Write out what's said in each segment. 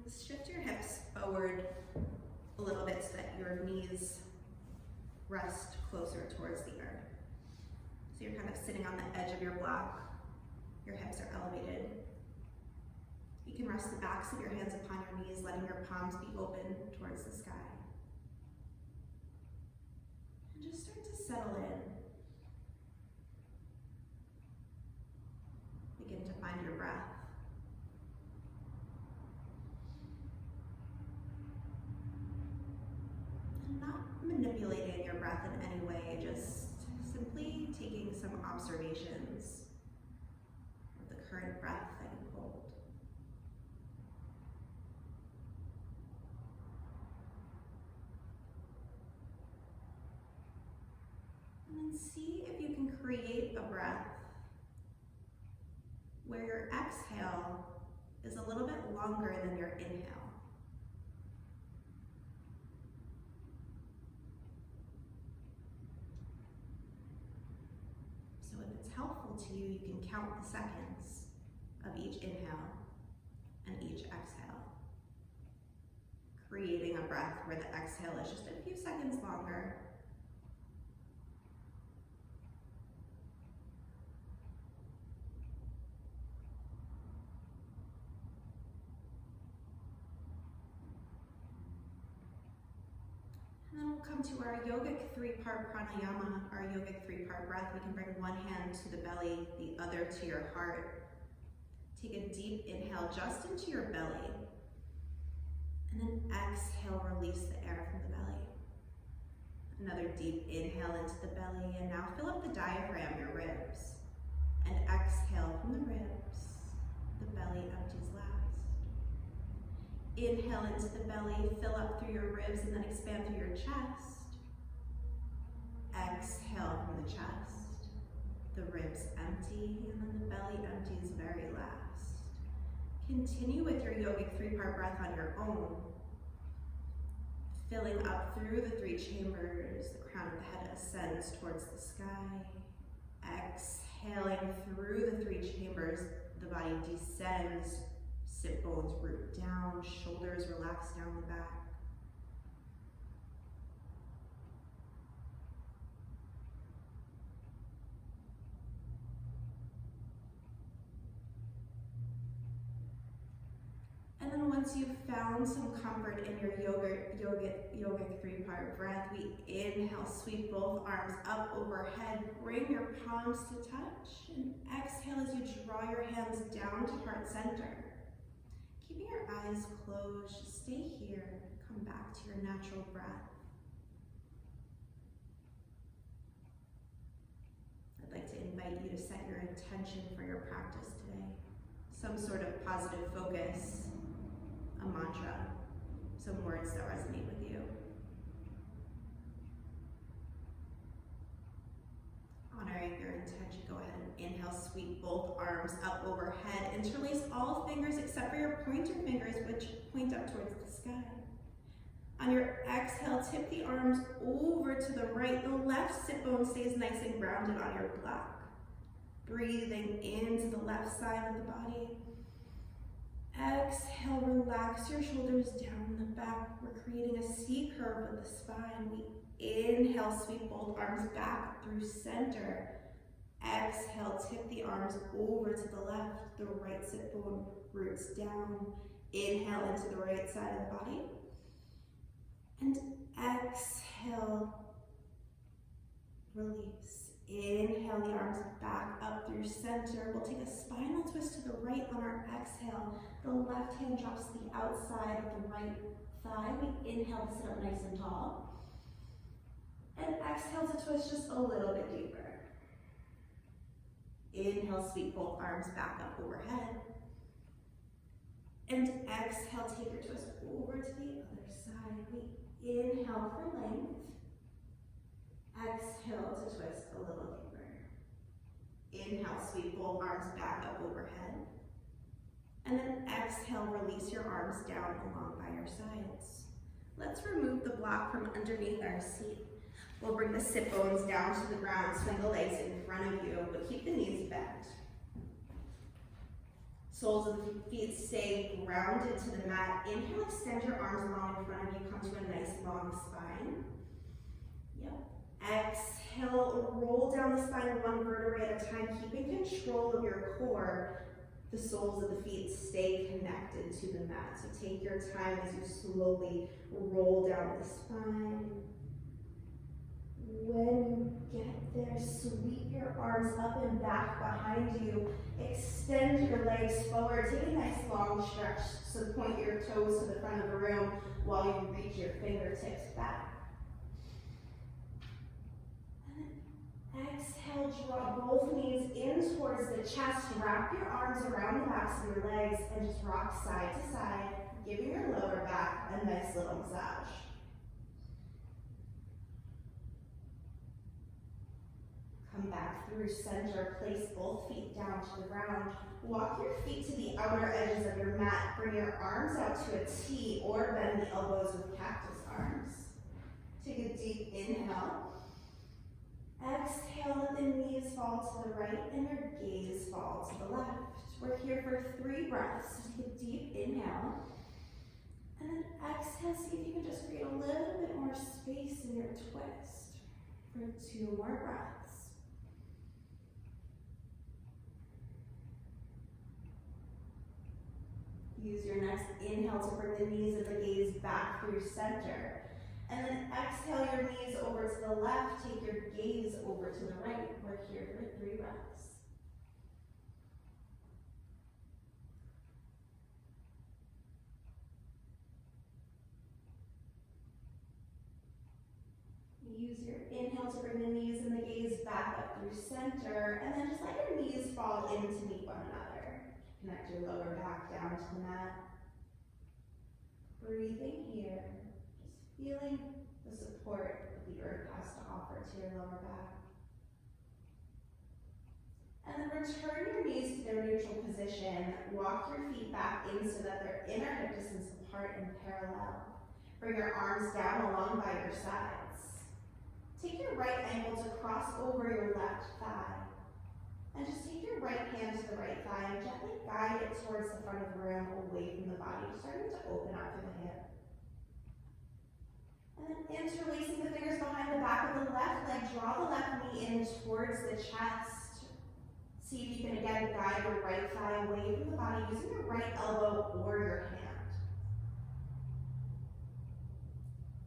shift your hips forward a little bit so that your knees rest closer towards the earth. So you're kind of sitting on the edge of your block. Your hips are elevated. You can rest the backs of your hands upon your knees, letting your palms be open towards the sky. And just start to settle in. Begin to find your breath. And not manipulating your breath in any way, just simply taking some observations of the current breath that you hold. And then see if you can create a breath where your exhale is a little bit longer than your inhale. So if it's helpful to you, you can count the seconds of each inhale and each exhale, creating a breath where the exhale is just a few seconds longer. And then we'll come to our yogic three-part pranayama, our yogic three-part breath. We can bring one hand to the belly, the other to your heart. Take a deep inhale just into your belly. And then exhale, release the air from the belly. Another deep inhale into the belly, and now fill up the diaphragm, your ribs. And exhale from the ribs. The belly empties last. Inhale into the belly, fill up through your ribs and then expand through your chest. Exhale from the chest. The ribs empty and then the belly empties very last. Continue with your yogic three-part breath on your own. Filling up through the three chambers, the crown of the head ascends towards the sky. Exhaling through the three chambers, the body descends. Sit bones root down, shoulders relax down the back. And then once you've found some comfort in your yogic three-part breath, we inhale, sweep both arms up overhead, bring your palms to touch, and exhale as you draw your hands down to heart center. Keeping your eyes closed, just stay here, come back to your natural breath. I'd like to invite you to set your intention for your practice today. Some sort of positive focus, a mantra, some words that resonate with you. Honoring your intention, go ahead and inhale, sweep both arms up overhead. Interlace all fingers except for your pointer fingers, which point up towards the sky. On your exhale, tip the arms over to the right. The left sit bone stays nice and grounded on your block. Breathing into the left side of the body. Exhale, relax your shoulders down in the back. We're creating a C curve with the spine. We inhale, sweep both arms back through center. Exhale, tip the arms over to the left. The right sit bone roots down. Inhale into the right side of the body. And exhale, release. Inhale the arms back up through center. We'll take a spinal twist to the right on our exhale. The left hand drops to the outside of the right thigh. We inhale to sit up nice and tall. And exhale to twist just a little bit deeper. Inhale, sweep both arms back up overhead. And exhale, take your twist over to the other side. We inhale for length. Exhale to twist a little deeper. Inhale, sweep both arms back up overhead. And then exhale, release your arms down along by your sides. Let's remove the block from underneath our seat. We'll bring the sit bones down to the ground, swing the legs in front of you, but keep the knees bent. Soles of the feet stay grounded to the mat. Inhale, extend your arms long in front of you. Come to a nice long spine. Yep. Exhale, roll down the spine one vertebrae at a time, keeping control of your core. The soles of the feet stay connected to the mat. So take your time as you slowly roll down the spine. When you get there, sweep your arms up and back behind you. Extend your legs forward. Take a nice long stretch. So point your toes to the front of the room while you reach your fingertips back. Exhale, draw both knees in towards the chest. Wrap your arms around the backs of your legs and just rock side to side, giving your lower back a nice little massage. Come back through center. Place both feet down to the ground. Walk your feet to the outer edges of your mat. Bring your arms out to a T or bend the elbows with cactus arms. Take a deep inhale. Exhale, let the knees fall to the right and your gaze fall to the left. We're here for 3 breaths. So take a deep inhale. And then exhale, see if you can just create a little bit more space in your twist for 2 more breaths. Use your next inhale to bring the knees and the gaze back through center. And then exhale your knees over to the left, take your gaze over to the right. We're here for 3 breaths. Use your inhale to bring the knees and the gaze back up through center, and then just let your knees fall in to meet one another. Connect your lower back down to the mat. Breathing here. Feeling the support that the earth has to offer to your lower back. And then return your knees to their neutral position. Walk your feet back in so that they're inner hip distance apart and parallel. Bring your arms down along by your sides. Take your right ankle to cross over your left thigh. And just take your right hand to the right thigh and gently guide it towards the front of the room, away from the body, starting to open up through the hip. And then interlacing the fingers behind the back of the left leg, draw the left knee in towards the chest. See if you can again guide your right thigh away from the body using your right elbow or your hand.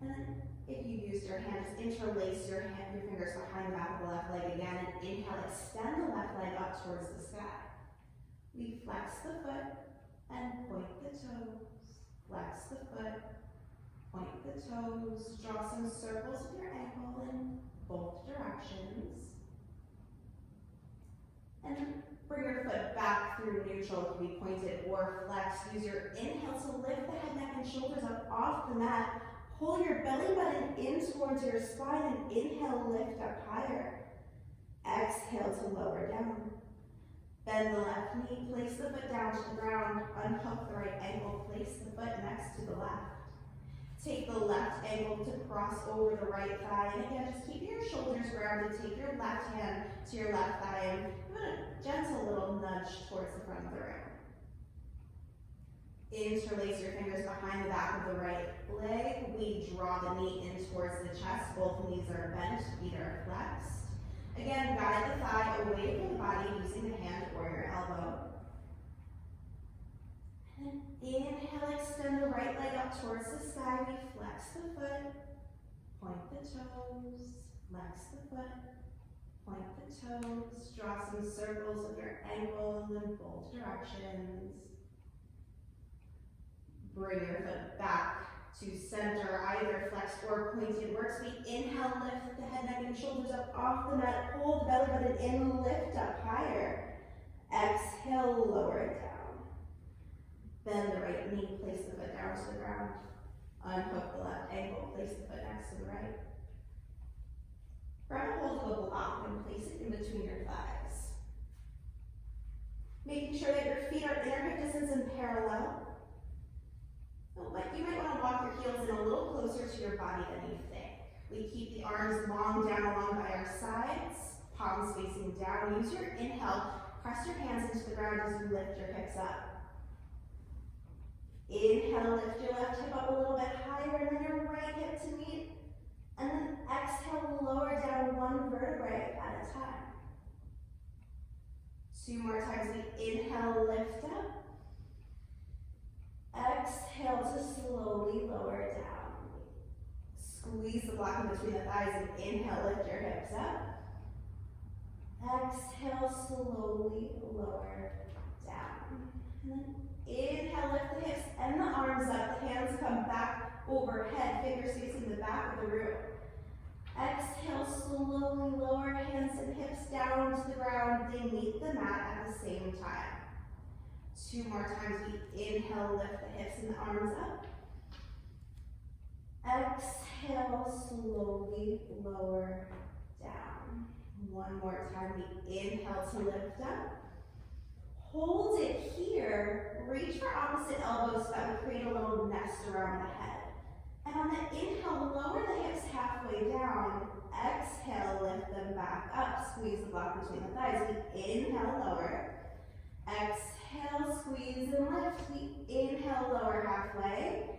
And then if you used your hand, just interlace your fingers behind the back of the left leg again, and inhale, extend the left leg up towards the sky. We flex the foot and point the toes. Flex the foot. Point the toes, draw some circles with your ankle in both directions. And bring your foot back through neutral. It can be pointed or flexed. Use your inhale to lift the head, neck, and shoulders up off the mat. Pull your belly button in towards your spine and inhale, lift up higher. Exhale to lower down. Bend the left knee, place the foot down to the ground, unhook the right ankle, place the foot next to the left. Take the left ankle to cross over the right thigh, and again, just keep your shoulders grounded. Take your left hand to your left thigh and give it a gentle little nudge towards the front of the room. Interlace your fingers behind the back of the right leg. We draw the knee in towards the chest. Both knees are bent, feet are flexed. Again, guide the thigh away from the body using the hand or your elbow. And inhale, extend the right leg up towards the sky. We flex the foot, point the toes, flex the foot, point the toes. Draw some circles with your ankle in both directions. Bring your foot back to center, either flexed or pointed works. We inhale, lift the head, neck, and shoulders up off the mat. Pull the belly button in, lift up higher. Exhale, lower it down. Bend the right knee, place the foot down to the ground. Unhook the left ankle, place the foot next to the right. Grab a hold of a block and place it in between your thighs. Making sure that your feet are inner hip distance and parallel. But you might want to walk your heels in a little closer to your body than you think. We keep the arms long down along by our sides, palms facing down. Use your inhale Press your hands into the ground as you lift your hips up. Inhale, lift your left hip up a little bit higher, and then your right hip to meet. And then exhale, lower down one vertebrae at a time. 2 more times. We inhale, lift up. Exhale to slowly lower down. Squeeze the block in between the thighs and inhale, lift your hips up. Exhale, slowly lower down. And then inhale, lift the hips and the arms up. The hands come back overhead, fingers facing the back of the room. Exhale, slowly lower hands and hips down to the ground. They meet the mat at the same time. 2 more times. We inhale, lift the hips and the arms up. Exhale, slowly lower down. 1 more time. We inhale to lift up. Hold it here. Reach for opposite elbows so that we create a little nest around the head. And on the inhale, lower the hips halfway down. Exhale, lift them back up. Squeeze the block between the thighs. We inhale, lower. Exhale, squeeze and lift. We inhale, lower halfway.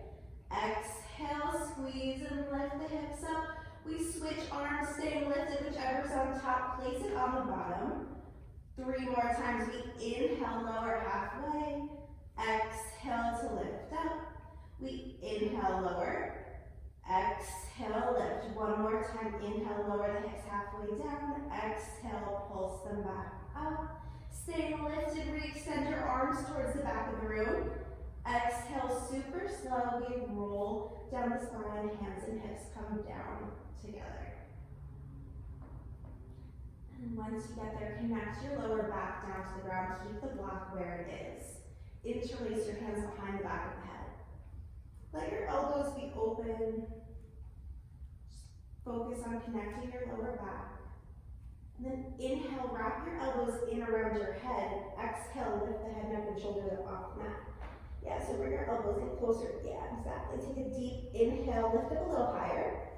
Exhale, squeeze and lift the hips up. We switch arms, stay lifted, whichever's on top, place it on the bottom. 3 more times. We inhale, lower halfway. Exhale to lift up. We inhale, lower. Exhale, lift. 1 more time. Inhale, lower the hips halfway down. Exhale, pulse them back up. Stay lifted, re-extend your arms towards the back of the room. Exhale, super slow. We roll down the spine, hands and hips come down together. And once you get there, connect your lower back down to the ground. Keep the block where it is. Interlace your hands behind the back of the head. Let your elbows be open. Just focus on connecting your lower back. And then inhale, wrap your elbows in around your head. Exhale, lift the head, neck, and shoulders up off the mat. Yeah, so bring your elbows in closer. Yeah, exactly. Take a deep inhale, lift up a little higher.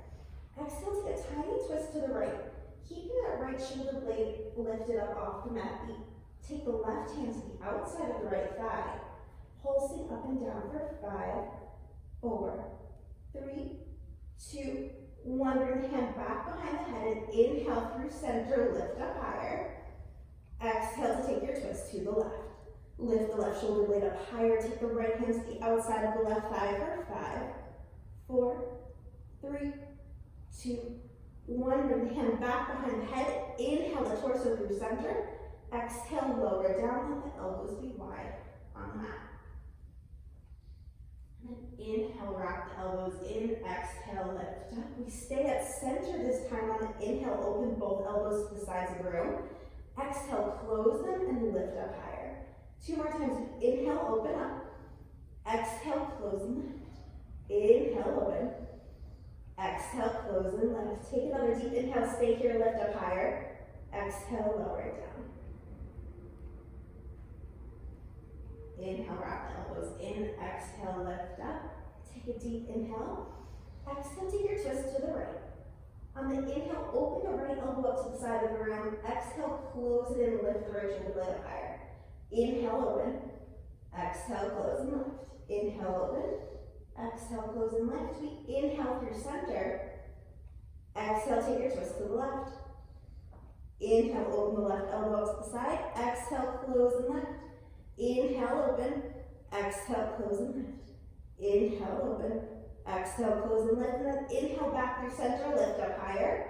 Exhale, take a tiny twist to the right. Keeping that right shoulder blade lifted up off the mat. Take the left hand to the outside of the right thigh. Pulsing up and down for 5, 4, 3, 2, 1. Bring the hand back behind the head and inhale through center, lift up higher. Exhale to take your twist to the left. Lift the left shoulder blade up higher. Take the right hand to the outside of the left thigh for 5, 4, 3, 2, 1. Bring the hand back behind the head. Inhale the torso through center. Exhale, lower down. Let the elbows be wide on the mat. And then inhale, wrap the elbows in. Exhale, lift up. We stay at center this time. On the inhale, open both elbows to the sides of the room. Exhale, close them and lift up higher. 2 more times. Inhale, open up. Exhale, close and lift. Inhale, open. Exhale, close and lift. Take another deep inhale, stay here, lift up higher. Exhale, lower it down. Inhale, wrap the elbows in. Exhale, lift up. Take a deep inhale. Exhale, take your twist to the right. On the inhale, open the right elbow up to the side of the room. Exhale, close it and lift the right shoulder blade up higher. Inhale, open. Exhale, close and lift. Inhale, open. Exhale, close and lift. We inhale through center. Exhale, take your twist to the left. Inhale, open the left elbow up to the side. Exhale, close and lift. Inhale, open. Exhale, close and lift. Inhale, open. Exhale, close and lift. And then inhale back through center, lift up higher.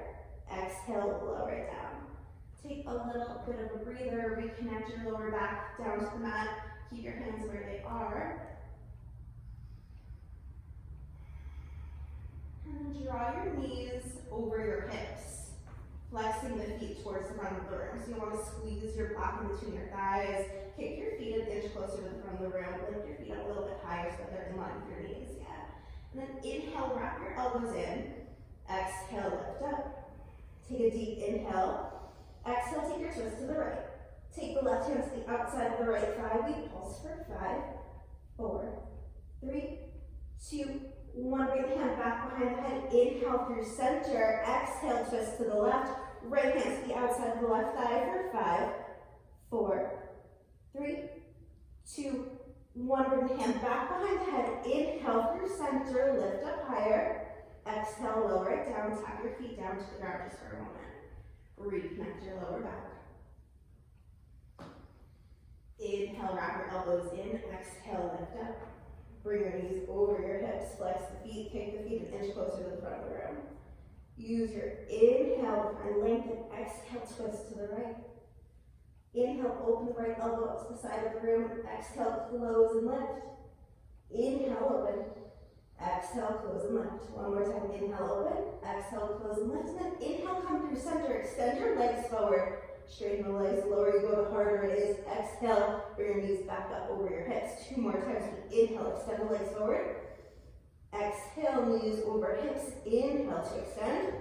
Exhale, lower it down. Take a little bit of a breather. Reconnect your lower back down to the mat. Keep your hands where they are. And then draw your knees over your hips, flexing the feet towards the front of the room. So you want to squeeze your block in between your thighs, kick your feet an inch closer to the front of the room, lift your feet up a little bit higher so that they're in line with your knees. Yeah. And then inhale, wrap your elbows in. Exhale, lift up. Take a deep inhale. Exhale, take your twist to the right. Take the left hand to the outside of the right thigh. We pulse for 5, 4, 3, 2, 1. Bring the hand back behind the head. Inhale through center. Exhale, twist to the left. Right hand to the outside of the left thigh for 5, 4, 3, 2, 1. Bring the hand back behind the head. Inhale through center, lift up higher. Exhale, lower it down. Tap your feet down to the ground just for a moment. Reconnect your lower back. Inhale, wrap your elbows in. Exhale, lift up. Bring your knees over your hips. Flex the feet. Kick the feet an inch closer to the front of the room. Use your inhale and lengthen. Exhale, twist to the right. Inhale, open the right elbow up to the side of the room. Exhale, close and lift. Inhale, open. Exhale, close and lift. One more time. Inhale, open. Exhale, close and lift. And then inhale, come through center. Extend your legs forward. Straighten the legs. The lower you go, the harder it is. Exhale, bring your knees back up over your hips. 2 more times. Inhale, extend the legs forward. Exhale, knees over hips. Inhale to extend.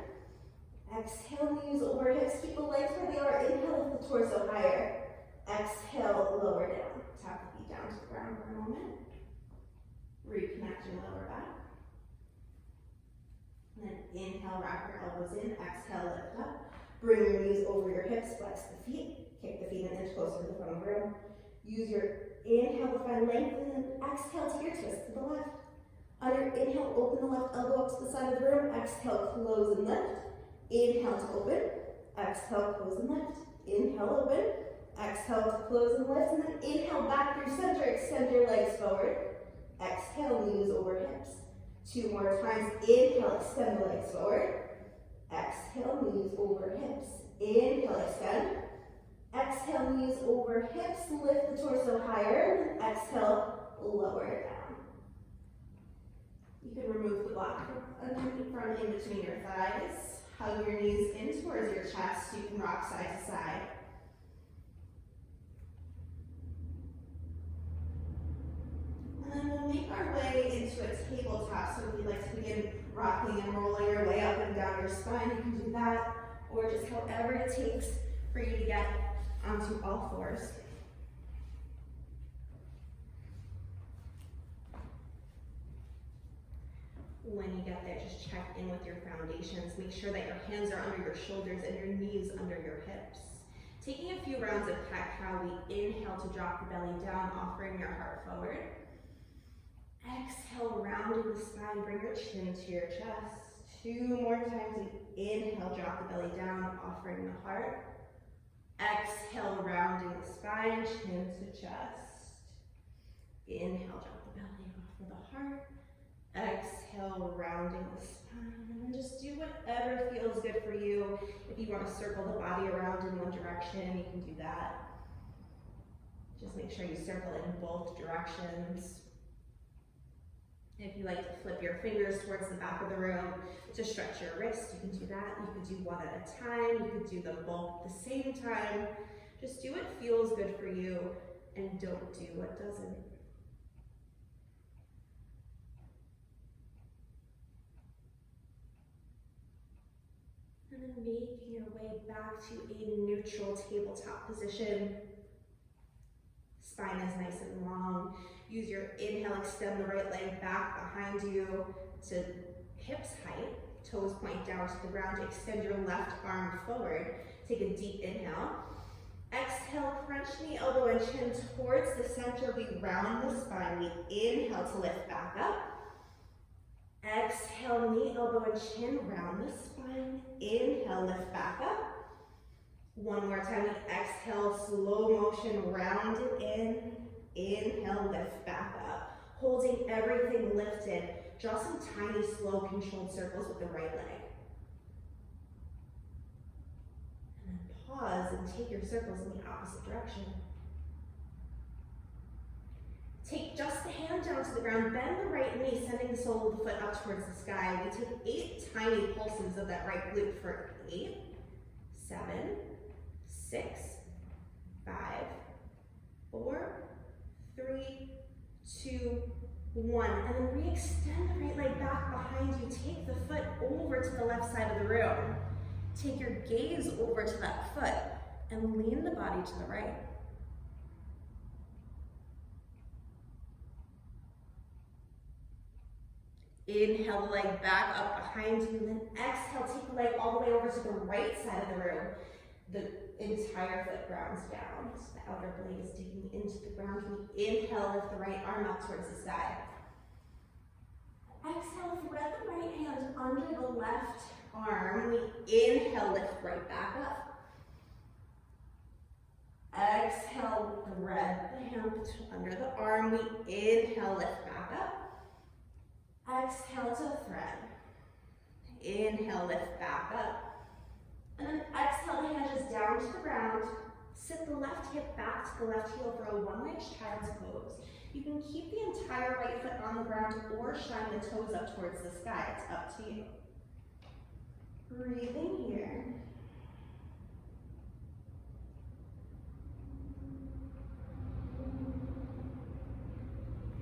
Exhale, knees over hips. Keep the legs where they are. Inhale, lift the torso higher. Exhale, lower down. Tap the feet down to the ground for a moment. Reconnect your lower back. And then inhale, wrap your elbows in. Exhale, lift up. Bring your knees over your hips. Flex the feet. Kick the feet an inch closer to the front of the room. Use your inhale to find length. And then exhale, take your twist to the left. On your inhale, open the left elbow up to the side of the room. Exhale, close and lift. Inhale to open. Exhale, close and lift. Inhale, open. Exhale to close and lift. And then inhale back through center. Extend your legs forward. Exhale, knees over hips. 2 more times. Inhale, extend the legs forward. Exhale, knees over hips. Inhale, extend. Exhale, knees over hips. Lift the torso higher. Exhale, lower it down. You can remove the block from in between your thighs. Hug your knees in towards your chest. You can rock side to side. And then we'll make our way into a tabletop. So if you'd like to begin rocking and rolling your way up and down your spine, you can do that. Or just however it takes for you to get onto all fours. When you get there, just check in with your foundations. Make sure that your hands are under your shoulders and your knees under your hips. Taking a few rounds of cat-cow, we inhale to drop the belly down, offering your heart forward. Exhale, rounding the spine, bring your chin to your chest. 2 more times, inhale, drop the belly down, offering the heart. Exhale, rounding the spine, chin to chest. Inhale, drop the belly, offer the heart. Exhale, rounding the spine. And then just do whatever feels good for you. If you want to circle the body around in one direction, you can do that. Just make sure you circle in both directions. If you like to flip your fingers towards the back of the room to stretch your wrists, you can do that. You could do one at a time. You could do them both at the same time. Just do what feels good for you and don't do what doesn't. And then making your way back to a neutral tabletop position. Spine is nice and long. Use your inhale, extend the right leg back behind you to hips height. Toes point down to the ground. Extend your left arm forward. Take a deep inhale. Exhale, crunch knee, elbow, and chin towards the center. We round the spine. We inhale to lift back up. Exhale, knee, elbow, and chin, round the spine. Inhale, lift back up. One more time, exhale, slow motion, round it in. Inhale, lift back up. Holding everything lifted. Draw some tiny, slow, controlled circles with the right leg. And then pause and take your circles in the opposite direction. Take just the hand down to the ground, bend the right knee, sending the sole of the foot up towards the sky. We take 8 tiny pulses of that right glute for 8, 7, 6, 5, 4, 3, 2, 1. And then re-extend the right leg back behind you. Take the foot over to the left side of the room. Take your gaze over to that foot and lean the body to the right. Inhale the leg back up behind you, and then exhale, take the leg all the way over to the right side of the room. The entire foot grounds down. So the outer blade is digging into the ground. We inhale, lift the right arm up towards the sky. Exhale, thread the right hand under the left arm. We inhale, lift right back up. Exhale, thread the hand under the arm. We inhale, lift back up. Exhale to thread. Inhale, lift back up. And then exhale, the hand is down to the ground. Sit the left hip back to the left heel for a one-leg child's pose. You can keep the entire right foot on the ground or shine the toes up towards the sky. It's up to you. Breathing here.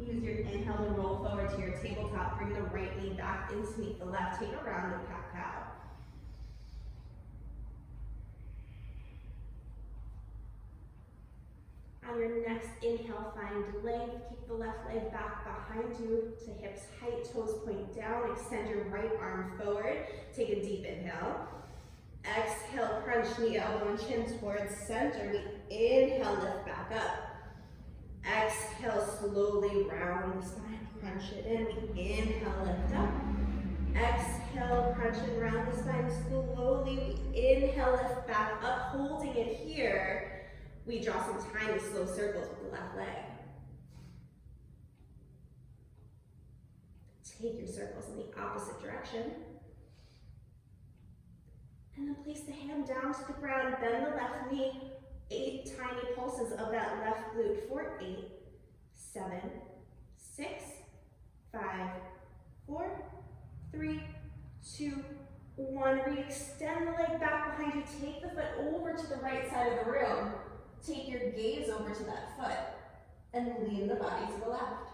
Use your inhale to roll forward to your tabletop. Bring the right knee back in to meet the left. Take a rounded cat-cow. On your next inhale, find length. Keep the left leg back behind you to hips height, toes point down. Extend your right arm forward. Take a deep inhale. Exhale, crunch knee, elbow and chin towards center. We inhale, lift back up. Exhale, slowly round the spine, crunch it in. We inhale, lift up. Exhale, crunch and round the spine slowly. We inhale, lift back up, holding it here. We draw some tiny slow circles with the left leg. Take your circles in the opposite direction. And then place the hand down to the ground, bend the left knee. 8 tiny pulses of that left glute for 8, 7, 6, 5, 4, 3, 2, 1. Re-extend the leg back behind you. Take the foot over to the right side of the room. Take your gaze over to that foot and lean the body to the left.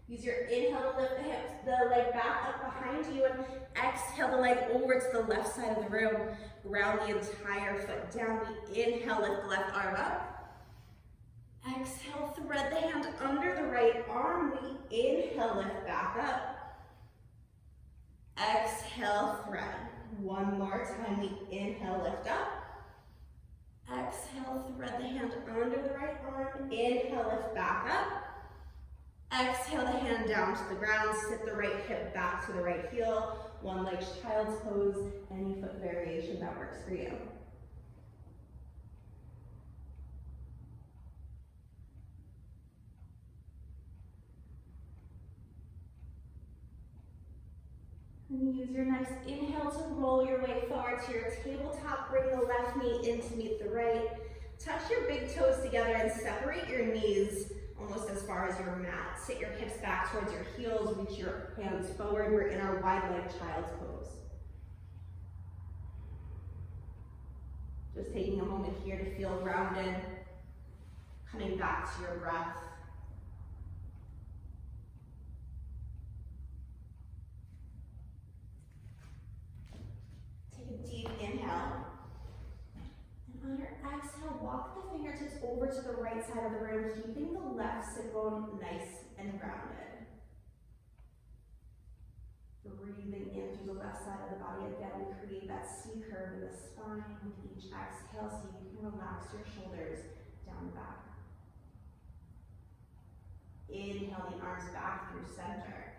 Use your inhale to lift the leg back up behind you, and exhale the leg over to the left side of the room. Round the entire foot down. We inhale, lift the left arm up. Exhale, thread the hand under the right arm. We inhale, lift back up. Exhale, thread. One more time. We inhale, lift up. Exhale, thread the hand under the right arm. Inhale, lift back up. Exhale the hand down to the ground, sit the right hip back to the right heel, one-leg child's pose, any foot variation that works for you. And use your next inhale to roll your way forward to your tabletop, bring the left knee in to meet the right. Touch your big toes together and separate your knees almost as far as your mat. Sit your hips back towards your heels, reach your hands forward. We're in our wide leg child's pose. Just taking a moment here to feel grounded, coming back to your breath. Take a deep inhale. On your exhale, walk the fingertips over to the right side of the room, keeping the left sit bone nice and grounded. Breathing in through the left side of the body again, we create that C curve in the spine with each exhale so you can relax your shoulders down the back. Inhale the arms back through center.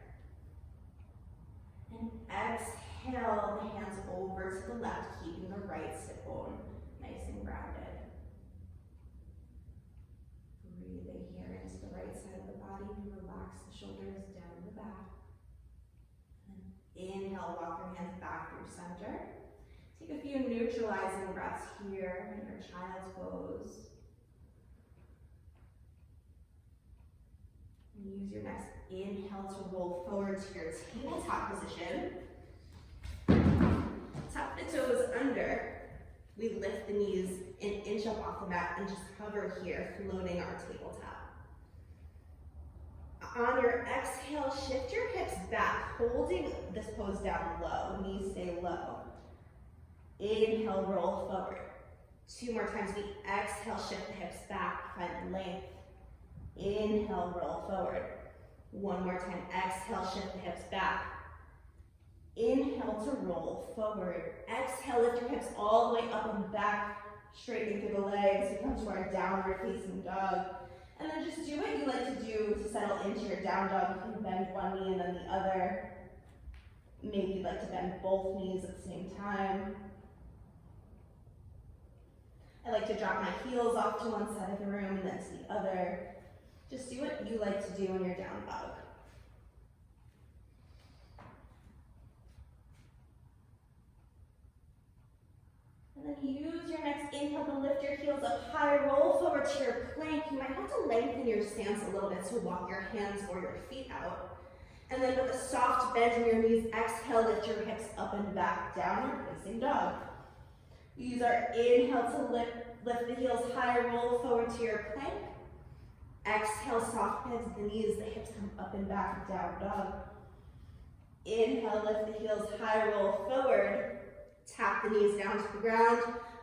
And exhale the hands over to the left, keeping the right sit bone nice and grounded. Breathing here into the right side of the body, relax the shoulders down the back. And inhale, walk your hands back through center. Take a few neutralizing breaths here in your child's pose. And use your next inhale to roll forward to your tabletop position. Tuck the toes under. We lift the knees an inch up off the mat and just hover here, floating our tabletop. On your exhale, shift your hips back, holding this pose down low. Knees stay low. Inhale, roll forward. 2 more times. We exhale, shift the hips back, find length. Inhale, roll forward. 1 more time. Exhale, shift the hips back. inhale to roll forward. Exhale, lift your hips all the way up and back, straightening through the legs. We come to our downward facing dog. And then just do what you like to do to settle into your down dog. You can bend one knee and then the other. Maybe you'd like to bend both knees at the same time. I like to drop my heels off to one side of the room and then to the other. Just do what you like to do in your down dog. And then use your next inhale to lift your heels up high, roll forward to your plank. You might have to lengthen your stance a little bit, so walk your hands or your feet out. And then with a soft bend in your knees, exhale, lift your hips up and back, downward facing dog. Use our inhale to lift the heels high, roll forward to your plank. Exhale, soft bend to the knees, the hips come up and back, down dog. Inhale, lift the heels high, roll forward. Tap the knees down to the ground.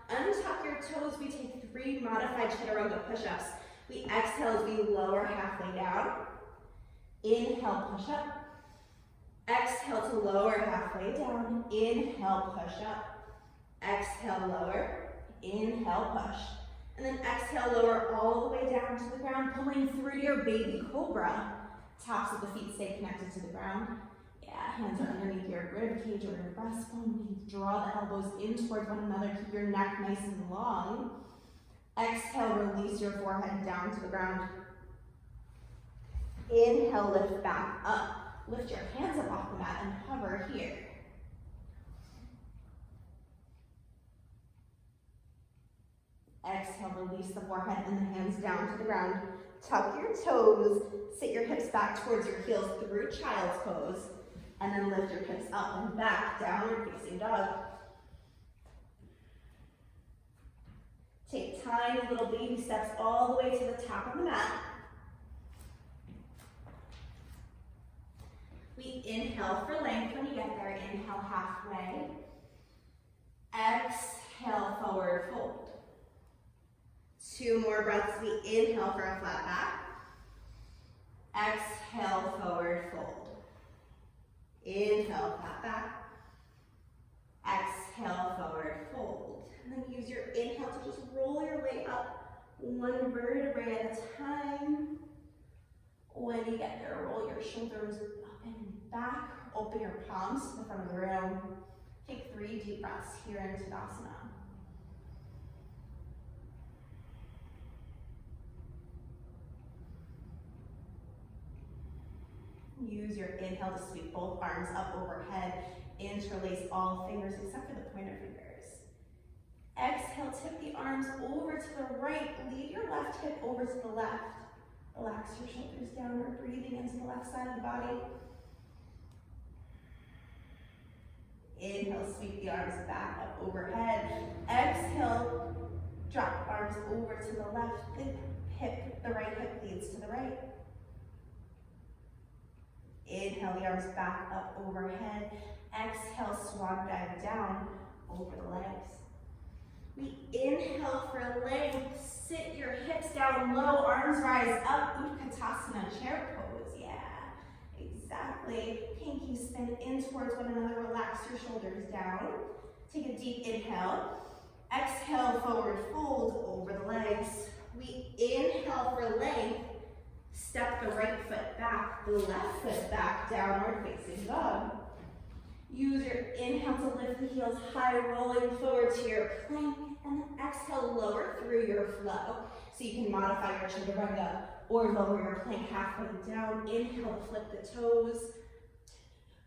Untuck your toes. We take 3 modified chaturanga push-ups. We exhale as we lower halfway down. Inhale, push up. Exhale to lower halfway down. Inhale, push up. Exhale, lower. Inhale, push. And then exhale, lower all the way down to the ground, pulling through to your baby cobra. Tops of the feet stay connected to the ground. Yeah, hands are underneath your rib cage or your breastbone. You draw the elbows in towards one another. Keep your neck nice and long. Exhale, release your forehead down to the ground. Inhale, lift back up. Lift your hands up off the mat and hover here. Exhale, release the forehead and the hands down to the ground. Tuck your toes. Sit your hips back towards your heels through child's pose. And then lift your hips up and back, downward facing dog. Take tiny little baby steps all the way to the top of the mat. We inhale for length. When you get there, inhale halfway. Exhale, forward fold. 2 more breaths. We inhale for a flat back. Exhale, forward fold. Inhale, flat back. Exhale, forward fold. And then use your inhale to just roll your way up 1 vertebrae at a time. When you get there, roll your shoulders up and back. Open your palms to the front of the room. Take 3 deep breaths here in Tadasana. Use your inhale to sweep both arms up overhead. Interlace all fingers except for the pointer fingers. Exhale, tip the arms over to the right. Lead your left hip over to the left. Relax your shoulders downward, breathing into the left side of the body. Inhale, sweep the arms back up overhead. Exhale, drop arms over to the left. The right hip leads to the right. Inhale, the arms back up overhead. Exhale, swan dive down over the legs. We inhale for length. Sit your hips down low, arms rise up. Utkatasana, chair pose. Yeah, exactly. Pinky spin in towards one another. Relax your shoulders down. Take a deep inhale. Exhale, forward fold over the legs. We inhale for length. Step the right foot back, the left foot back, downward facing dog. Use your inhale to lift the heels high, rolling forward to your plank, and then exhale, lower through your flow. So you can modify your chaturanga or lower your plank halfway down. Inhale to flip the toes.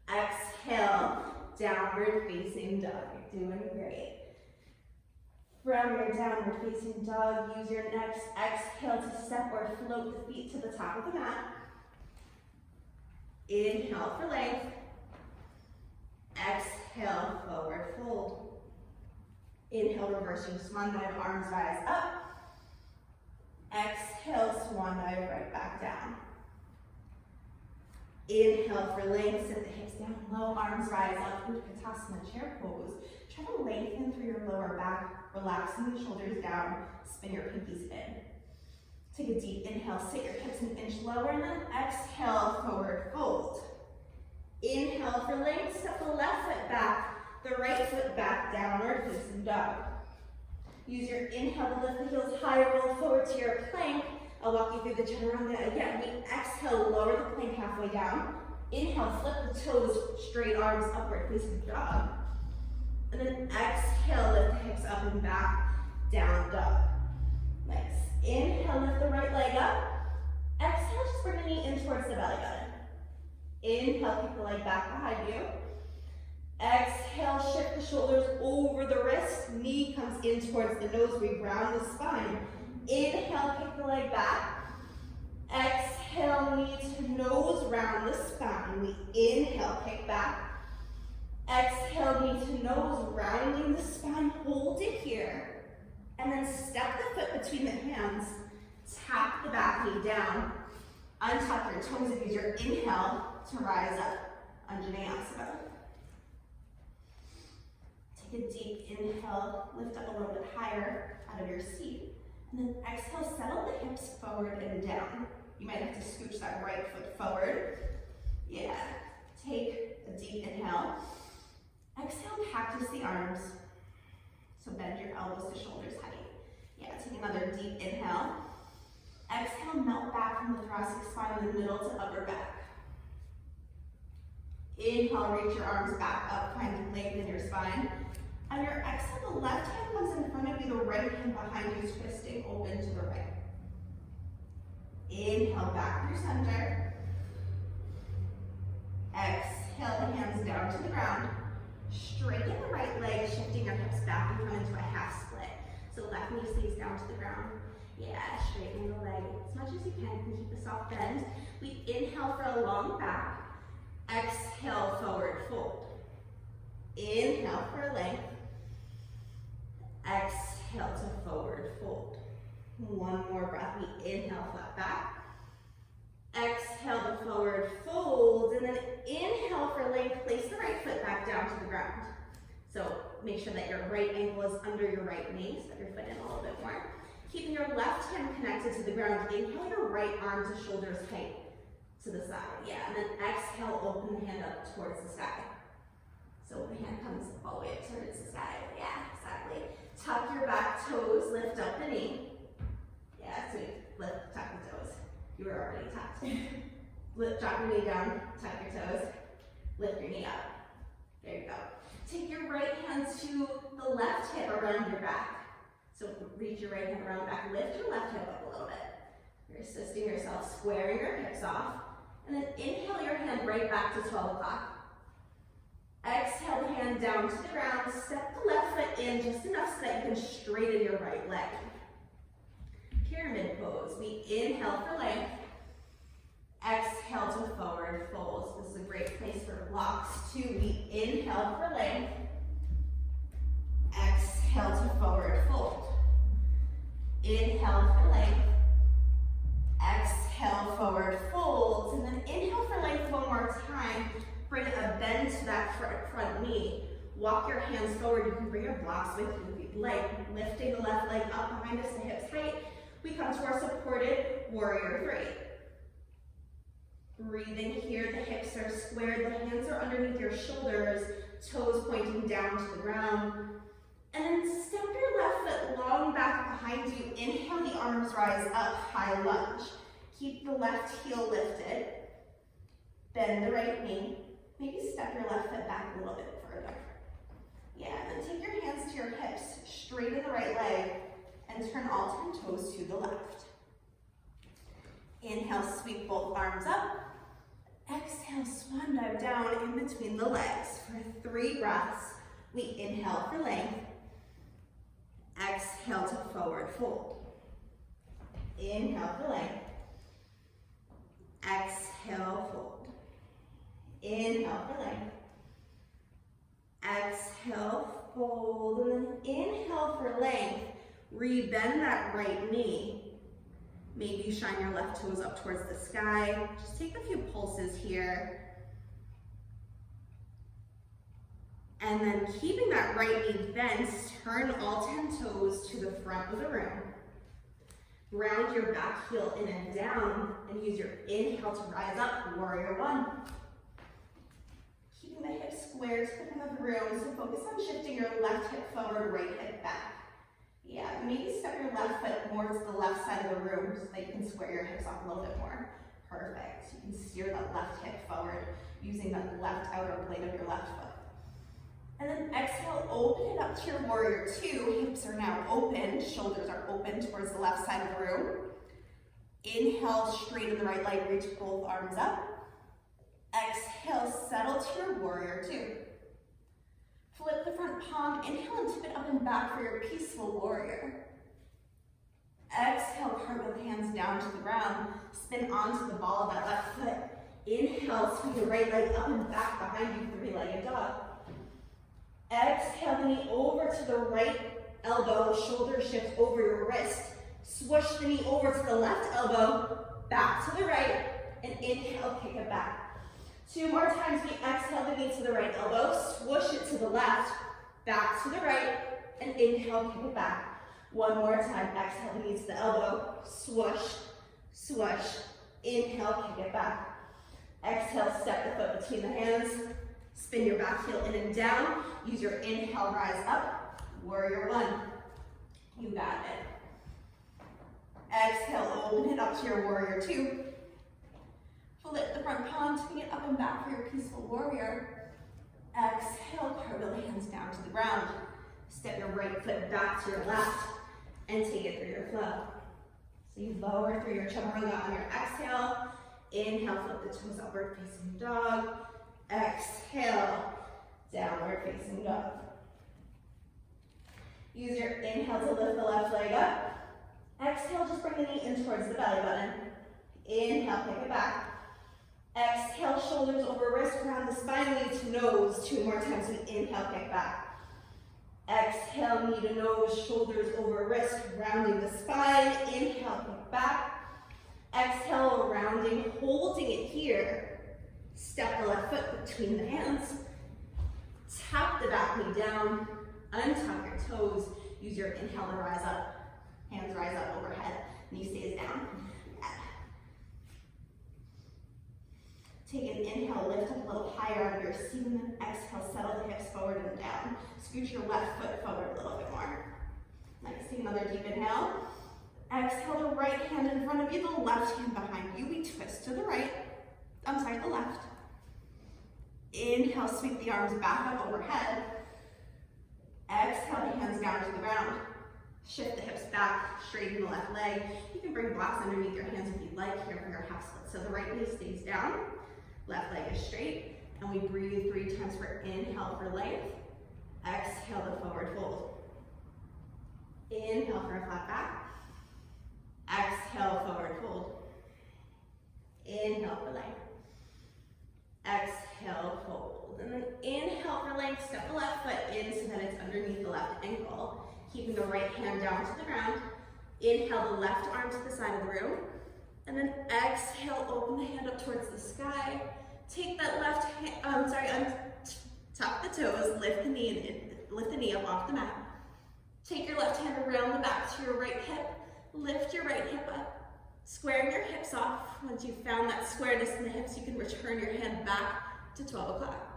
Exhale, downward facing dog. You're doing great. From your downward facing dog, use your next exhale to step or float the feet to the top of the mat. Inhale for length. Exhale, forward fold. Inhale, reverse your swan dive, arms rise up. Exhale, swan dive, right back down. Inhale for length, sit the hips down low, arms rise up, Utkatasana, chair pose. Try to lengthen through your lower back, relaxing the shoulders down, spin your pinkies in. Take a deep inhale, sit your hips an inch lower, and then exhale, forward fold. Inhale for length, step the left foot back, back, downward facing dog. Use your inhale to lift the heels higher, roll forward to your plank. I'll walk you through the chaturanga again. We exhale, lower the plank halfway down. Inhale, flip the toes, straight arms upward facing dog. And then exhale, lift the hips up and back, down dog. Nice. Inhale, lift the right leg up. Exhale, just bring the knee in towards the belly button. Inhale, keep the leg back behind you. Exhale, shift the shoulders over the wrist. Knee comes in towards the nose. We ground the spine. Inhale, kick the leg back. Exhale, knee to nose, round the spine. We inhale, kick back. Exhale, knee to nose, rounding the spine. Hold it here. And then step the foot between the hands. Tap the back knee down. Untuck your toes and use your inhale to rise up. Anjaneyasana. Take a deep inhale, lift up a little bit higher out of your seat. And then exhale, settle the hips forward and down. You might have to scooch that right foot forward. Yeah. Take a deep inhale. Exhale, cactus the arms. So bend your elbows to shoulders height. Yeah, take another deep inhale. Exhale, melt back from the thoracic spine in the middle to upper back. Inhale, reach your arms back up, find length in your spine. On your exhale, the left hand comes in front of you, the right hand behind you, twisting open to the right. Inhale, back through center. Exhale, the hands down to the ground. Straighten the right leg, shifting your hips back and front into a half split. So left knee stays down to the ground. Yeah, straighten the leg as much as you can. Keep a soft bend. We inhale for a long back. Exhale, forward fold. Inhale for length. Exhale to forward fold. One more breath. We inhale, flat back. Exhale to forward fold. And then inhale for length. Place the right foot back down to the ground. So make sure that your right ankle is under your right knee. Step your foot in a little bit more. Keeping your left hand connected to the ground. Inhale your right arm to shoulders height to the side. Yeah, and then exhale, open the hand up towards the sky. So the hand comes all the way up towards the sky. Yeah, exactly. Tuck your back toes, lift up the knee. Yeah, sweet. Lift, tuck the toes. You were already tucked. Drop your knee down, tuck your toes, lift your knee up. There you go. Take your right hand to the left hip around your back. So reach your right hand around the back, lift your left hip up a little bit. You're assisting yourself, squaring your hips off. And then inhale your hand right back to 12 o'clock. Exhale the hand down to the ground. Step the left foot in just enough so that you can straighten your right leg. Pyramid pose. We inhale for length. Exhale to forward fold. This is a great place for blocks too. We inhale for length. Exhale to forward fold. Inhale for length. Exhale, forward folds, and then inhale for length one more time. Bring a bend to that front knee. Walk your hands forward. You can bring your blocks with you if you'd like. Lifting the left leg up behind us to hips height. We come to our supported warrior 3. Breathing here, the hips are squared, the hands are underneath your shoulders, toes pointing down to the ground. And then step your left foot long back behind you. Inhale, the arms rise up, high lunge. Keep the left heel lifted. Bend the right knee. Maybe step your left foot back a little bit further. Yeah, and then take your hands to your hips, straighten the right leg, and turn all 10 toes to the left. Inhale, sweep both arms up. Exhale, swan dive down in between the legs for 3 breaths. We inhale for length. Exhale to forward fold. Inhale for length. Exhale, fold. Inhale for length. Exhale, fold. And then inhale for length. Rebend that right knee. Maybe you shine your left toes up towards the sky. Just take a few pulses here. And then keeping that right knee bent, turn all 10 toes to the front of the room. Ground your back heel in and down, and use your inhale to rise up, warrior 1. Keeping the hips square to the front of the room, so focus on shifting your left hip forward, right hip back. Yeah, maybe step your left foot more to the left side of the room so that you can square your hips off a little bit more. Perfect. You can steer that left hip forward using that left outer blade of your left foot. And then exhale, open it up to your warrior two. Hips are now open, shoulders are open towards the left side of the room. Inhale, straighten the right leg, reach both arms up. Exhale, settle to your warrior two. Flip the front palm, inhale and tip it up and back for your peaceful warrior. Exhale, cartwheel the hands down to the ground. Spin onto the ball of that left foot. Inhale, swing your right leg up and back behind you, three-legged dog. Exhale, the knee over to the right elbow, shoulder shift over your wrist. Swoosh the knee over to the left elbow, back to the right, and inhale, kick it back. Two more times, we exhale the knee to the right elbow, swoosh it to the left, back to the right, and inhale, kick it back. One more time, exhale the knee to the elbow, swoosh, swoosh, inhale, kick it back. Exhale, step the foot between the hands, spin your back heel in and down, use your inhale, rise up, warrior one. You got it. Exhale, open it up to your warrior two. Flip the front palm, taking it up and back for your peaceful warrior. Exhale, cartwheel the hands down to the ground. Step your right foot back to your left and take it through your flow. So you lower through your chaturanga on your exhale. Inhale, flip the toes upward facing dog. Exhale, downward facing dog. Use your inhale to lift the left leg up. Exhale, just bring the knee in towards the belly button. Inhale, pick it back. Exhale, shoulders over wrist, round the spine, knee to nose. Two more times, and inhale, pick back. Exhale, knee to nose, shoulders over wrist, rounding the spine. Inhale, pick back. Exhale, rounding, holding it here. Step the left foot between the hands. Tap the back knee down. Untuck your toes. Use your inhale to rise up. Hands rise up overhead. Knee stays down. Take an inhale, lift up a little higher out of your seat, and then exhale, settle the hips forward and down. Scoot your left foot forward a little bit more. Nice, take another deep inhale. Exhale, the right hand in front of you, the left hand behind you. We twist to the right. The left. Inhale, sweep the arms back up overhead. Exhale, the hands down to the ground. Shift the hips back, straighten the left leg. You can bring blocks underneath your hands if you'd like here for your half split. So the right knee stays down, left leg is straight, and we breathe 3 times for inhale for length. Exhale the forward fold. Inhale for a flat back. Exhale, forward fold. Inhale for length. Exhale, fold. And then inhale for length, step the left foot in so that it's underneath the left ankle. Keeping the right hand down to the ground. Inhale the left arm to the side of the room. And then exhale, open the hand up towards the sky. Take that left hand, tuck the toes, lift the knee up off the mat. Take your left hand around the back to your right hip. Lift your right hip up. Squaring your hips off. Once you've found that squareness in the hips, you can return your hand back to 12 o'clock.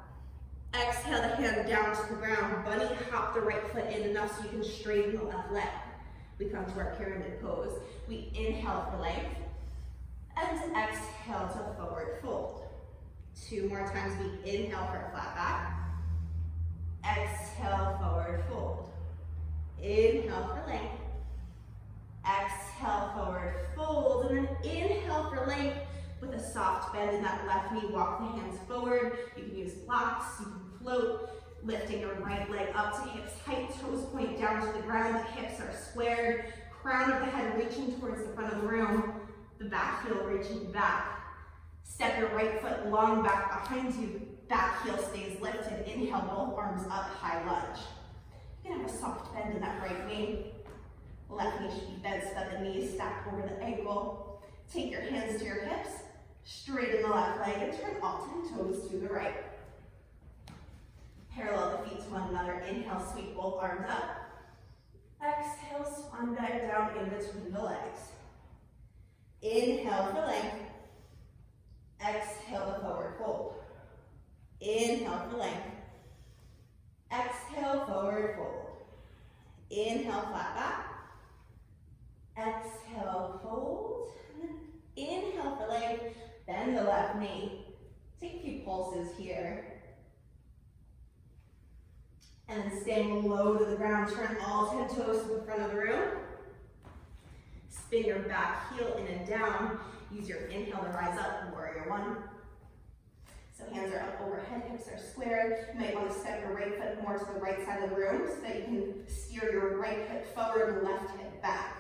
Exhale the hand down to the ground. Bunny hop the right foot in enough so you can straighten the left leg. We come to our pyramid pose. We inhale for length. And exhale to forward fold. 2 more times. We inhale for a flat back. Exhale, forward fold. Inhale for length. Exhale, forward fold. And then inhale for length with a soft bend in that left knee. Walk the hands forward. You can use blocks. You can float. Lifting your right leg up to hips height. Toes point down to the ground. The hips are squared. Crown of the head reaching towards the front of the room. The back heel reaching back. Step your right foot long back behind you. Back heel stays lifted. Inhale, both arms up, high lunge. You can have a soft bend in that right knee. Left knee should be bent so that the knee is stacked over the ankle. Take your hands to your hips. Straighten the left leg and turn all 10 toes to the right. Parallel the feet to one another. Inhale, sweep both arms up. Exhale, swan dive down in between the legs. Inhale for length. Exhale the forward fold. Inhale for length. forward fold. Inhale, flat back. Exhale, fold. Inhale for leg, bend the left knee. Take a few pulses here. And then staying low to the ground, turn all 10 toes to the front of the room. Spin your back heel in and down. Use your inhale to rise up, warrior one. So hands are up overhead, hips are squared. You might want to step your right foot more to the right side of the room so that you can steer your right hip forward and left hip back.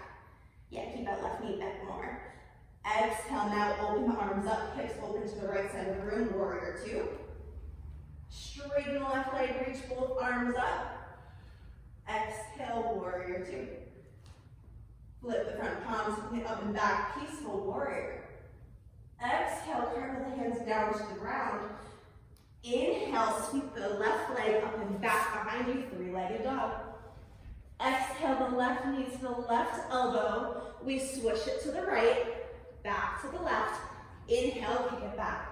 Yeah, keep that left knee bent more. Exhale, now open the arms up, hips open to the right side of the room, warrior two. Straighten the left leg, reach both arms up. Exhale, warrior two. Flip the front palms, hit up and back, peaceful warrior. Exhale, cartwheel the hands down to the ground. Inhale, sweep the left leg up and back behind you, three-legged dog. Exhale, the left knee to the left elbow. We swish it to the right, back to the left. Inhale, kick it back.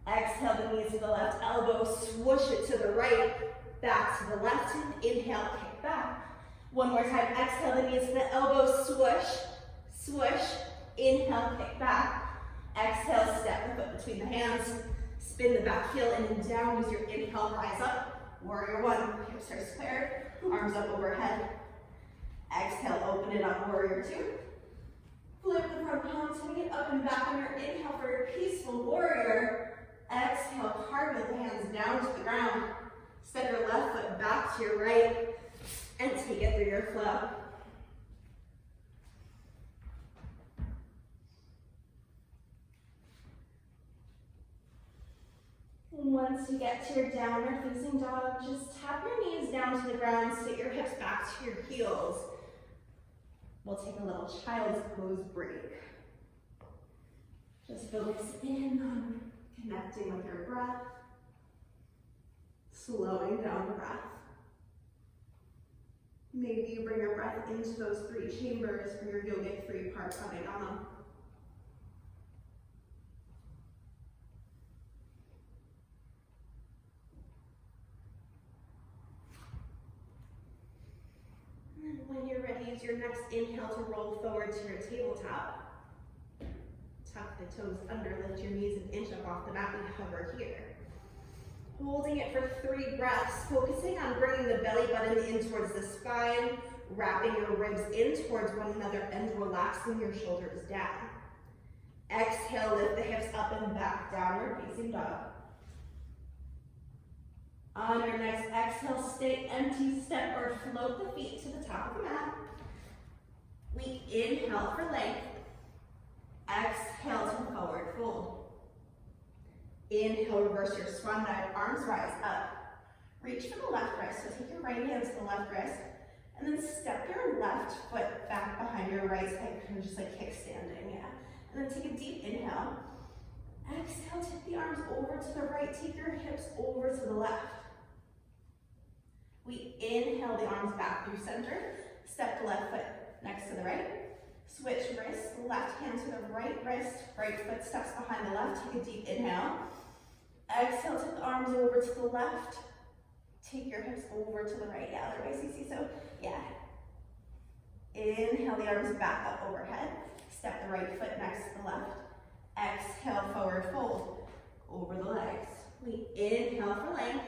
Exhale, the knee to the left elbow, swoosh it to the right, back to the left. Inhale, kick back. One more time, exhale, the knee to the elbow, swoosh, swoosh. Inhale, kick back. Exhale, step the foot between the hands. Spin the back heel in and down. Use your inhale, rise up. Warrior one, hips are squared, arms up overhead. Exhale, open it up, warrior two. Flip the front palms, swing it up and back on your inhale for your peaceful warrior. Exhale, cartwheel the hands down to the ground. Step your left foot back to your right and take it through your flow. Once you get to your downward facing dog, just tap your knees down to the ground, sit your hips back to your heels. We'll take a little child's pose break. Just focus in on connecting with your breath, slowing down the breath. Maybe you bring your breath into those three chambers for your yogic three-part pranayama. And when you're ready, use your next inhale to roll forward to your tabletop. Tuck the toes under, lift your knees an inch up off the mat and hover here. Holding it for 3 breaths, focusing on bringing the belly button in towards the spine, wrapping your ribs in towards one another and relaxing your shoulders down. Exhale, lift the hips up and back, downward facing dog. On your next exhale, stay empty, step or float the feet to the top of the mat. We inhale for length. Exhale to forward fold. Inhale, reverse your swan dive, arms rise up. Reach for the left wrist, so take your right hand to the left wrist, and then step your left foot back behind your right side, kind of just like kickstanding, yeah. And then take a deep inhale. Exhale, tip the arms over to the right, take your hips over to the left. We inhale the arms back through center, step the left foot next to the right, switch wrists, left hand to the right wrist, right foot steps behind the left, take a deep inhale. Exhale, tip the arms over to the left, take your hips over to the right, yeah, other way, CC, so yeah. Inhale the arms back up overhead, step the right foot next to the left. Exhale, forward fold, over the legs. We inhale for length,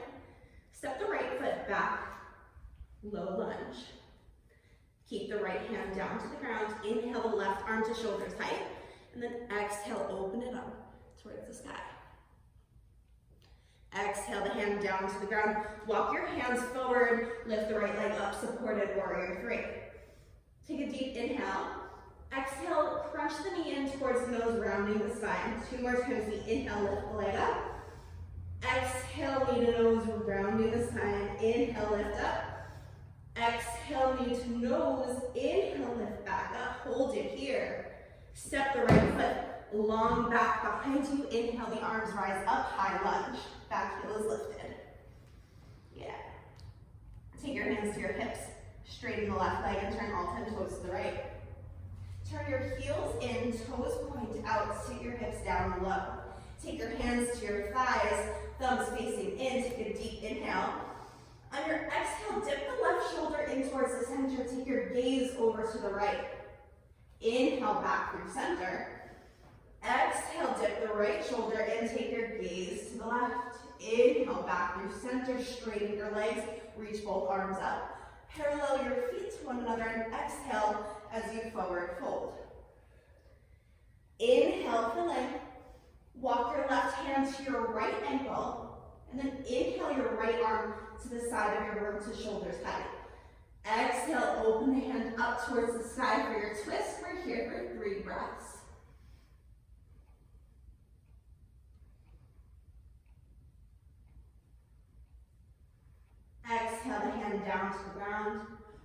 step the right foot back, low lunge. Keep the right hand down to the ground, inhale the left arm to shoulders height, and then exhale, open it up towards the sky. Exhale the hand down to the ground, walk your hands forward, lift the right leg up, supported warrior three. Take a deep inhale. Exhale, crunch the knee in towards the nose, rounding the spine. 2 more times, we inhale, lift the leg up. Exhale, knee to nose, rounding the spine. Inhale, lift up. Exhale, knee to nose. Inhale, lift back up. Hold it here. Step the right foot long back behind you. Inhale, the arms rise up, high lunge. Back heel is lifted. Yeah. Take your hands to your hips. Straighten the left leg and turn all 10 toes to the right. Turn your heels in, toes point out, sit your hips down low. Take your hands to your thighs, thumbs facing in, take a deep inhale. On your exhale, dip over to the right. Inhale, back through center. Exhale, dip the right shoulder and take your gaze to the left. Inhale, back through center, straighten your legs, reach both arms up. Parallel your feet to one another and exhale as you forward fold. Inhale for length. Walk your left hand to your right ankle, and then inhale your right arm to the side of your room to shoulders height. Exhale, open the hand up towards the sky for your twist. We're here for 3 breaths. Exhale the hand down to the ground.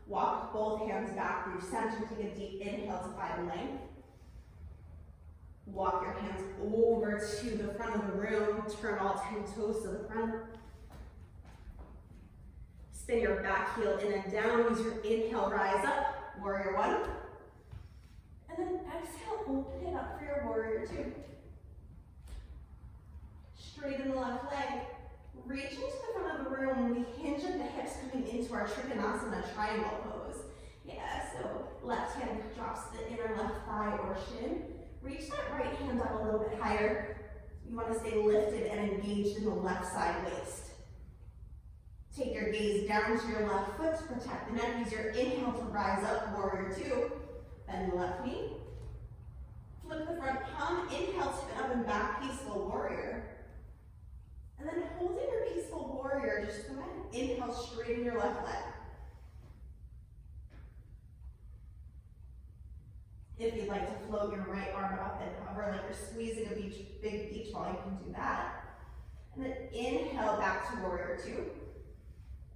Walk both hands back through center. Take a deep inhale to find length. Walk your hands over to the front of the room. Turn all 10 toes to the front. Spin your back heel in and down. Use your inhale, rise up, warrior 1. And then exhale, open it up for your warrior 2. Straighten the left leg. Reach into the front of the room. We hinge at the hips coming into our Trikonasana triangle pose. Yeah, so left hand drops the inner left thigh or shin. Reach that right hand up a little bit higher. You want to stay lifted and engaged in the left side waist. Take your gaze down to your left foot to protect the neck. Use your inhale to rise up, warrior 2. Bend the left knee. Flip the front palm. Inhale, spin up and back, peaceful warrior. And then holding your peaceful warrior, just go ahead and inhale, straighten your left leg. If you'd like to float your right arm up and hover like you're squeezing a big beach ball, you can do that. And then inhale back to warrior 2.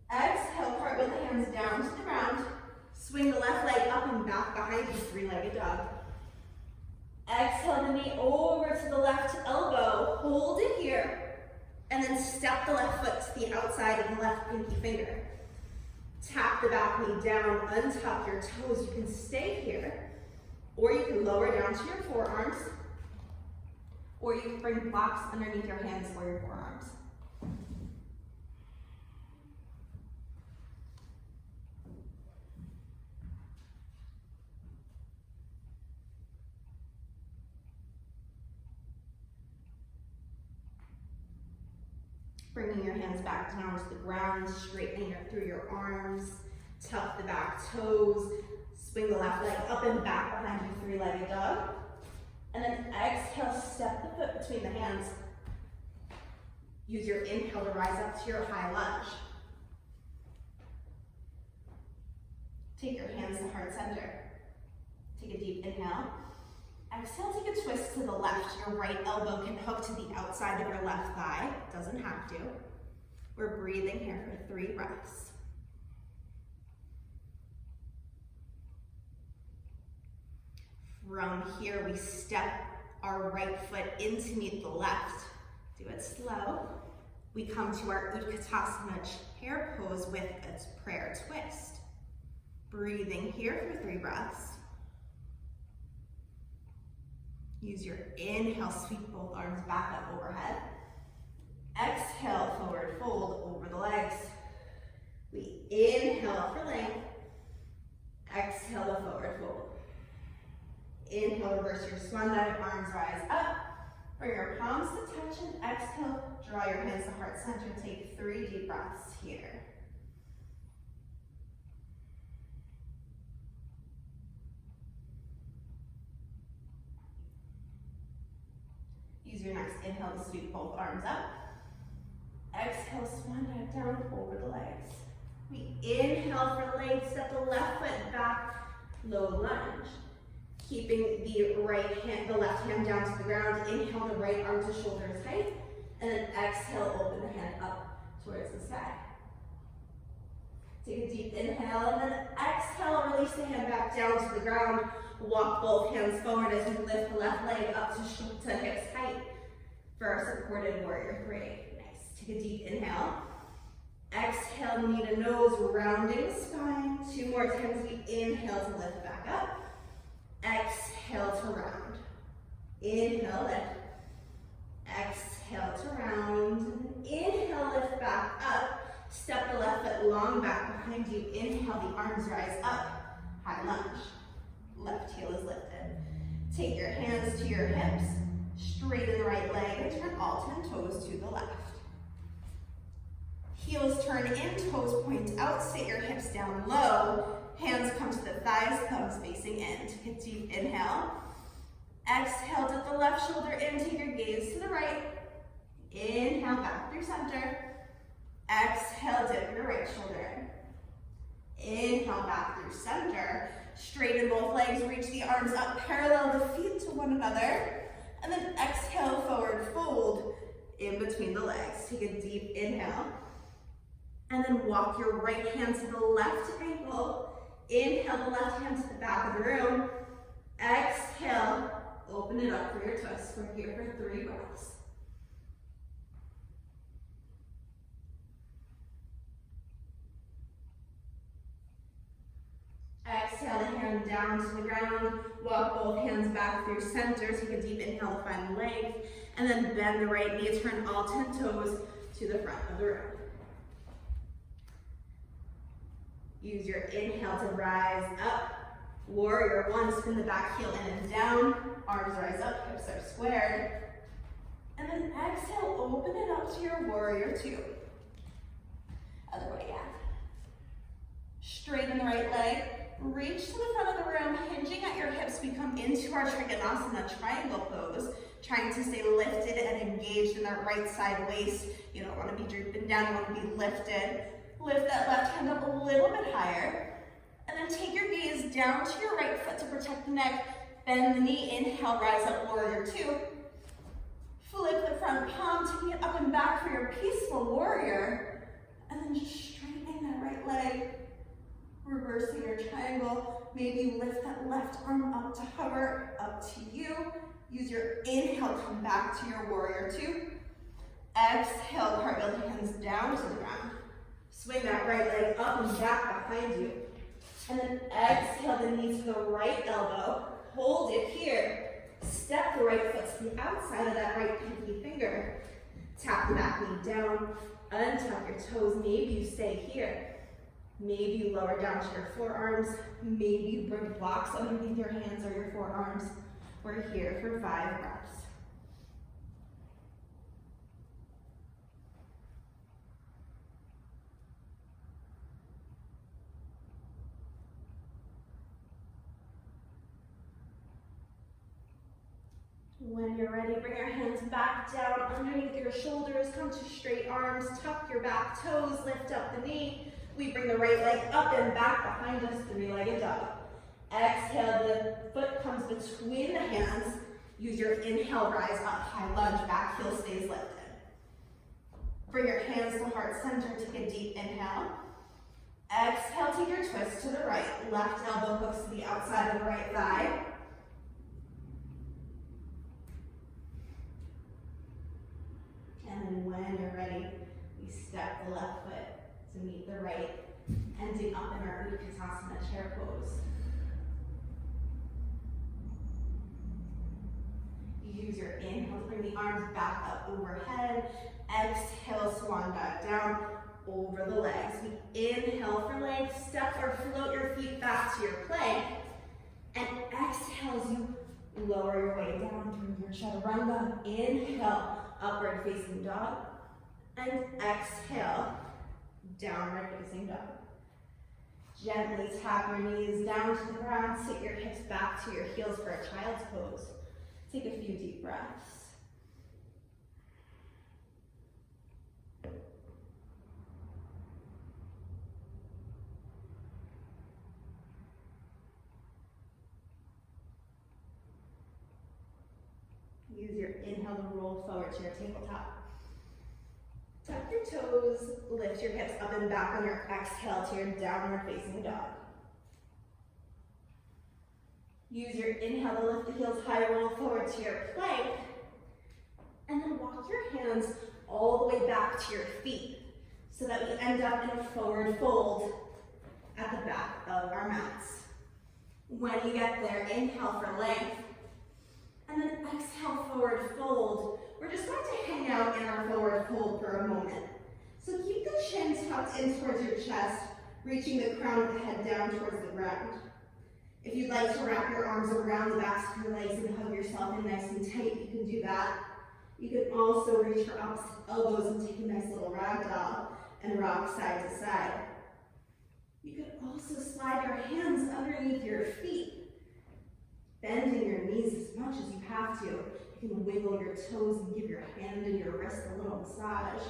Exhale, cartwheel the hands down to the ground. Swing the left leg up and back behind you, 3-legged dog. Exhale the knee over to the left elbow. Hold it here. And then step the left foot to the outside of the left pinky finger. Tap the back knee down, untuck your toes. You can stay here, or you can lower down to your forearms, or you can bring blocks underneath your hands or your forearms. Bringing your hands back down to the ground, straightening through your arms, tuck the back toes, swing the left leg up and back behind you, 3-legged dog. And then exhale, step the foot between the hands. Use your inhale to rise up to your high lunge. Take your hands to heart center. Take a deep inhale. Exhale, take a twist to the left. Your right elbow can hook to the outside of your left thigh. Doesn't have to. We're breathing here for 3 breaths. From here, we step our right foot in to meet the left. Do it slow. We come to our Utkatasana chair pose with a prayer twist. Breathing here for 3 breaths. Use your inhale, sweep both arms back up overhead. Exhale, forward fold over the legs. We inhale for length. Exhale to forward fold. Inhale, reverse your swan dive, arms rise up. Bring your palms to touch and exhale. Draw your hands to heart center. Take 3 deep breaths here. Use your next inhale to sweep both arms up. Exhale, swan dive down over the legs. We inhale for length, step the left foot back, low lunge. Keeping the left hand down to the ground. Inhale the right arm to shoulders height. And then exhale, open the hand up towards the sky. Take a deep inhale and then exhale, release the hand back down to the ground. Walk both hands forward as you lift the left leg up to hips height for our supported warrior 3. Nice. Take a deep inhale. Exhale, knee to nose, rounding the spine. 2 more times. We inhale to lift back up. Exhale to round. Inhale, lift. Exhale to round. Inhale, lift back up. Step the left foot long back behind you. Inhale, the arms rise up. high lunge. Left heel is lifted. Take your hands to your hips, straighten the right leg, and turn all 10 toes to the left. Heels turn in, toes point out, sit your hips down low, hands come to the thighs, thumbs facing in. Take a deep inhale. Exhale, dip the left shoulder in, take your gaze to the right. Inhale, back through center. Exhale, dip your right shoulder in. Inhale, back through center. Straighten both legs, reach the arms up, parallel the feet to one another. And then exhale, forward fold in between the legs. Take a deep inhale. And then walk your right hand to the left ankle. Inhale the left hand to the back of the room. Exhale, open it up for your twist. We're here for 3 breaths. Exhale the hand down to the ground. Walk both hands back through center. Take a deep inhale to find length. And then bend the right knee. Turn all 10 toes to the front of the room. Use your inhale to rise up. Warrior 1, spin the back heel in and down. Arms rise up, hips are squared. And then exhale, open it up to your warrior 2. Other way again. Straighten the right leg. Reach to the front of the room, hinging at your hips. We come into our Trikonasana triangle pose, trying to stay lifted and engaged in that right side waist. You don't want to be drooping down, you want to be lifted. Lift that left hand up a little bit higher. And then take your gaze down to your right foot to protect the neck. Bend the knee, inhale, rise up, warrior 2. Flip the front palm, taking it up and back for your peaceful warrior. And then just straightening that right leg. Reversing your triangle. Maybe lift that left arm up to hover, up to you. Use your inhale, come back to your warrior 2. Exhale, cartwheel the hands down to the ground. Swing that right leg up and back behind you. And then exhale the knee to the right elbow. Hold it here. Step the right foot to the outside of that right pinky finger. Tap the back knee down. Untuck your toes. Maybe you stay here. Maybe you lower down to your forearms. Maybe you bring blocks underneath your hands or your forearms. We're here for 5 breaths. When you're ready, bring your hands back down underneath your shoulders. Come to straight arms. Tuck your back toes. Lift up the knee. We bring the right leg up and back behind us, 3-legged dog. Exhale, the foot comes between the hands. Use your inhale, rise up, high lunge, back heel stays lifted. Bring your hands to heart center, take a deep inhale. Exhale, take your twist to the right. Left elbow hooks to the outside of the right thigh. And then when you're ready, we step the left foot to meet the right, ending up in our Utkatasana chair pose. Use your inhale to bring the arms back up overhead. Exhale, swan dive down over the legs. We inhale for length, step or float your feet back to your plank. And exhale as you lower your way down through your chaturanga. Inhale, upward facing dog. And exhale, downward facing dog. Gently tap your knees down to the ground. Sit your hips back to your heels for a child's pose. Take a few deep breaths. Use your inhale to roll forward to your tabletop. Tuck your toes, lift your hips up and back on your exhale to your downward facing dog. Use your inhale to lift the heels high, roll forward to your plank. And then walk your hands all the way back to your feet so that we end up in a forward fold at the back of our mats. When you get there, inhale for length. And then exhale, forward fold. We're just going to hang out in our forward fold for a moment. So keep the chin tucked in towards your chest, reaching the crown of the head down towards the ground. If you'd like to wrap your arms around the backs of your legs and hug yourself in nice and tight, you can do that. You can also reach for opposite elbows and take a nice little ragdoll and rock side to side. You can also slide your hands underneath your feet, bending your knees as much as you have to. You can wiggle your toes and give your hand and your wrist a little massage.